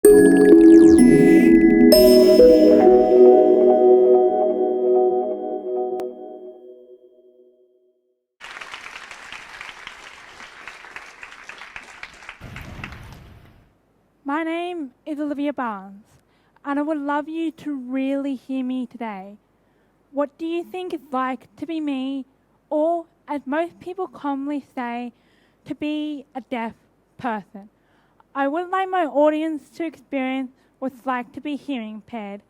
My name is Olivia Barnes, and I would love you to really hear me today. What do you think it's like to be me, or, as most people commonly say, to be a deaf person? I would like my audience to experience what it's like to be hearing impaired.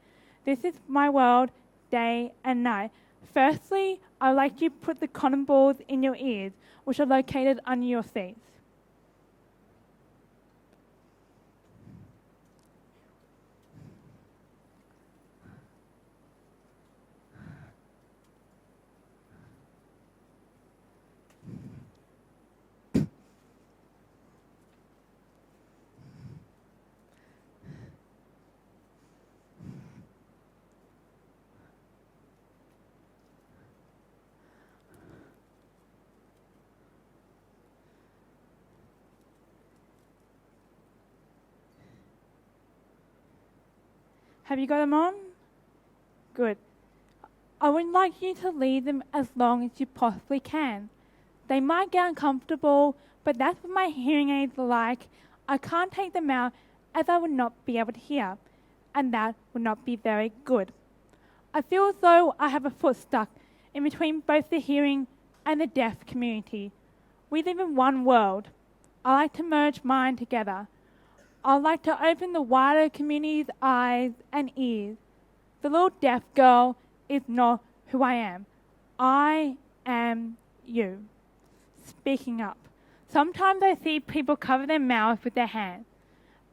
This is my world, day and night. Firstly, I would like you to put the cotton balls in your ears, which are located under your seats. Have you got them on? Good. I would like you to leave them as long as you possibly can. They might get uncomfortable, but that's what my hearing aids are like. I can't take them out as I would not be able to hear, and that would not be very good. I feel as though I have a foot stuck in between both the hearing and the deaf community. We live in one world. I like to merge mine together. I like to open the wider community's eyes and ears. The little deaf girl is not who I am. I am you. Speaking up. Sometimes I see people cover their mouths with their hands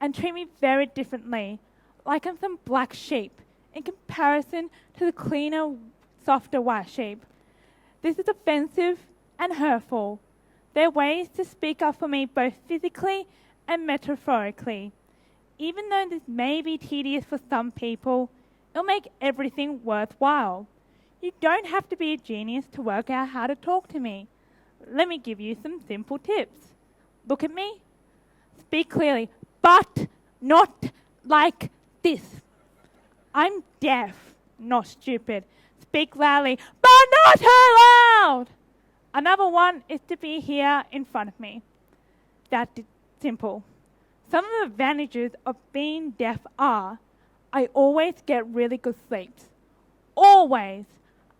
and treat me very differently, like I'm some black sheep in comparison to the cleaner, softer white sheep. This is offensive and hurtful. There are ways to speak up for me both physically and metaphorically. Even though this may be tedious for some people, it'll make everything worthwhile. You don't have to be a genius to work out how to talk to me. Let me give you some simple tips. Look at me. Speak clearly, but not like this. I'm deaf, not stupid. Speak loudly, but not too loud. Another one is to be here in front of me. That's simple. Some of the advantages of being deaf are I always get really good sleeps. Always.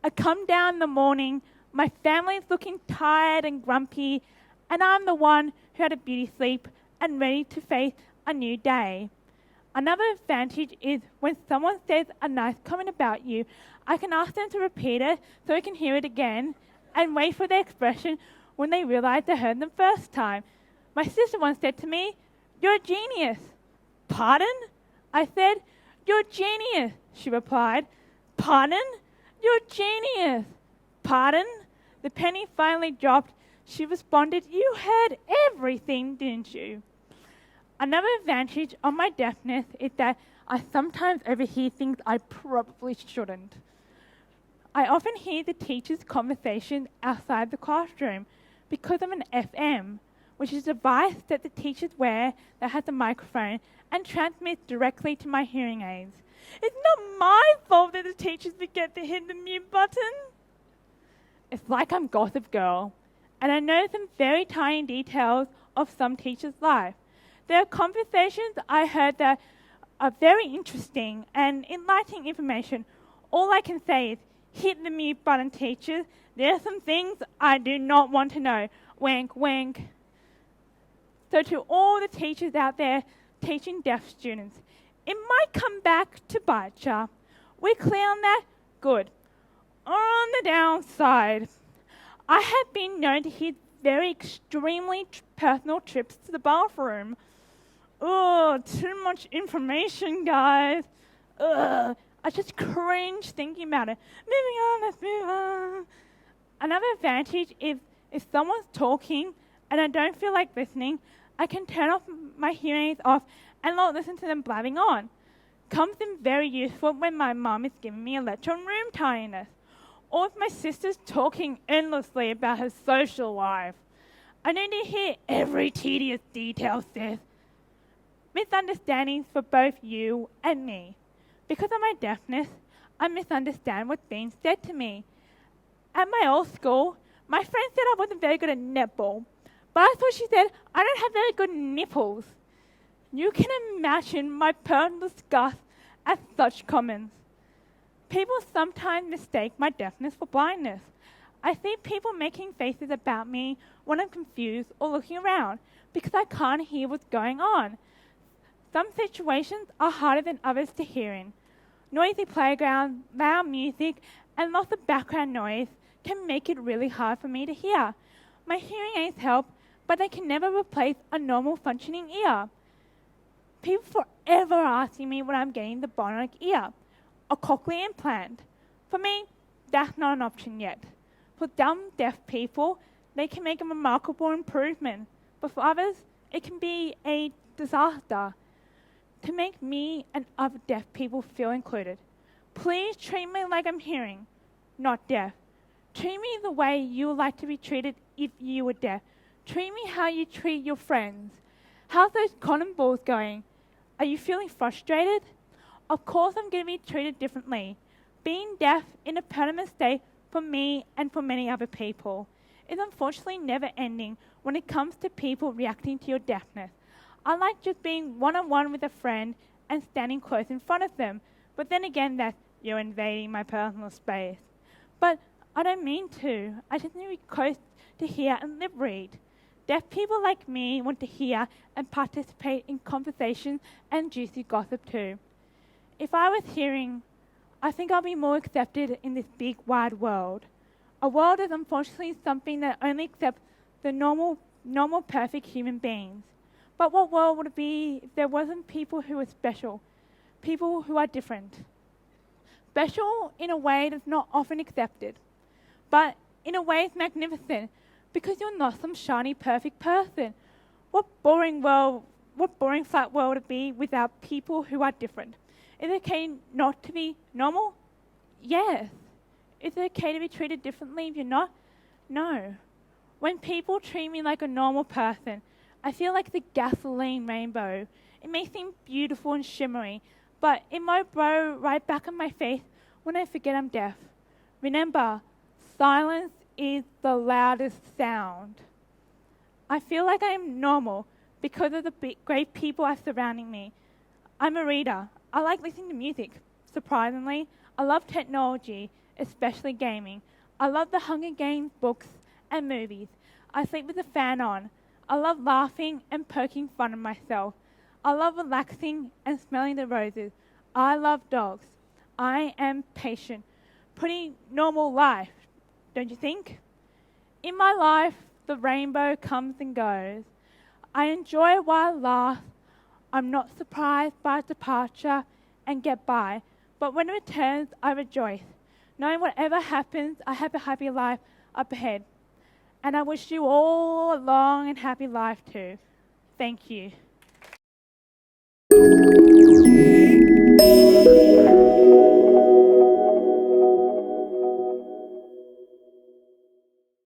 I come down in the morning, my family's looking tired and grumpy, and I'm the one who had a beauty sleep and ready to face a new day. Another advantage is when someone says a nice comment about you, I can ask them to repeat it so I can hear it again and wait for their expression when they realize they heard them first time. My sister once said to me, "You're a genius." "Pardon?" I said, "You're a genius." She replied, "Pardon? You're a genius." "Pardon?" The penny finally dropped. She responded, "You heard everything, didn't you?" Another advantage of my deafness is that I sometimes overhear things I probably shouldn't. I often hear the teachers' conversation outside the classroom because of an FM, which is a device that the teachers wear that has a microphone and transmits directly to my hearing aids. It's not my fault that the teachers forget to hit the mute button. It's like I'm Gossip Girl, and I know some very tiny details of some teachers' life. There are conversations I heard that are very interesting and enlightening information. All I can say is, hit the mute button, teachers. There are some things I do not want to know. Wink, wink. So to all the teachers out there teaching deaf students, it might come back to bite ya. We're clear on that? Good. On the downside, I have been known to hit very extremely personal trips to the bathroom. Oh, too much information, guys. Ugh, I just cringe thinking about it. Moving on, let's move on. Another advantage is if someone's talking and I don't feel like listening, I can turn off my hearing aids off and not listen to them blabbing on. Comes in very useful when my mum is giving me a lecture on room tidiness, or if my sister's talking endlessly about her social life. I need to hear every tedious detail, sis. misunderstandings for both you and me. Because of my deafness, I misunderstand what's being said to me. At my old school, my friend said I wasn't very good at netball, but I thought she said I don't have very good nipples. You can imagine my personal disgust at such comments. People sometimes mistake my deafness for blindness. I see people making faces about me when I'm confused or looking around because I can't hear what's going on. Some situations are harder than others to hear in. Noisy playgrounds, loud music, and lots of background noise can make it really hard for me to hear. My hearing aids help, but they can never replace a normal functioning ear. People forever asking me when I'm getting the bionic ear, a cochlear implant. For me, that's not an option yet. For dumb, deaf people, they can make a remarkable improvement, but for others, it can be a disaster. To make me and other deaf people feel included, please treat me like I'm hearing, not deaf. Treat me the way you would like to be treated if you were deaf. Treat me how you treat your friends. How's those cotton balls going? Are you feeling frustrated? Of course I'm going to be treated differently. Being deaf in a permanent state for me and for many other people is unfortunately never ending when it comes to people reacting to your deafness. I like just being one-on-one with a friend and standing close in front of them, but then again you're invading my personal space. But I don't mean to. I just need to be close to hear and lip read. Deaf people like me want to hear and participate in conversations and juicy gossip too. If I was hearing, I think I'll be more accepted in this big wide world. A world is unfortunately something that only accepts the normal perfect human beings. But what world would it be if there wasn't people who are special, people who are different? Special in a way that's not often accepted, but in a way it's magnificent because you're not some shiny perfect person. What boring flat world would it be without people who are different? Is it okay not to be normal? Yes. Is it okay to be treated differently if you're not? No. When people treat me like a normal person, I feel like the gasoline rainbow. It may seem beautiful and shimmery, but it might blow right back in my face when I forget I'm deaf. Remember, silence is the loudest sound. I feel like I am normal because of the great people are surrounding me. I'm a reader. I like listening to music. Surprisingly, I love technology, especially gaming. I love the Hunger Games books and movies. I sleep with the fan on. I love laughing and poking fun at myself. I love relaxing and smelling the roses. I love dogs. I am patient. Pretty normal life, don't you think? In my life, the rainbow comes and goes. I enjoy it while I laugh. I'm not surprised by departure and get by. But when it returns, I rejoice. Knowing whatever happens, I have a happy life up ahead. And I wish you all a long and happy life too. Thank you.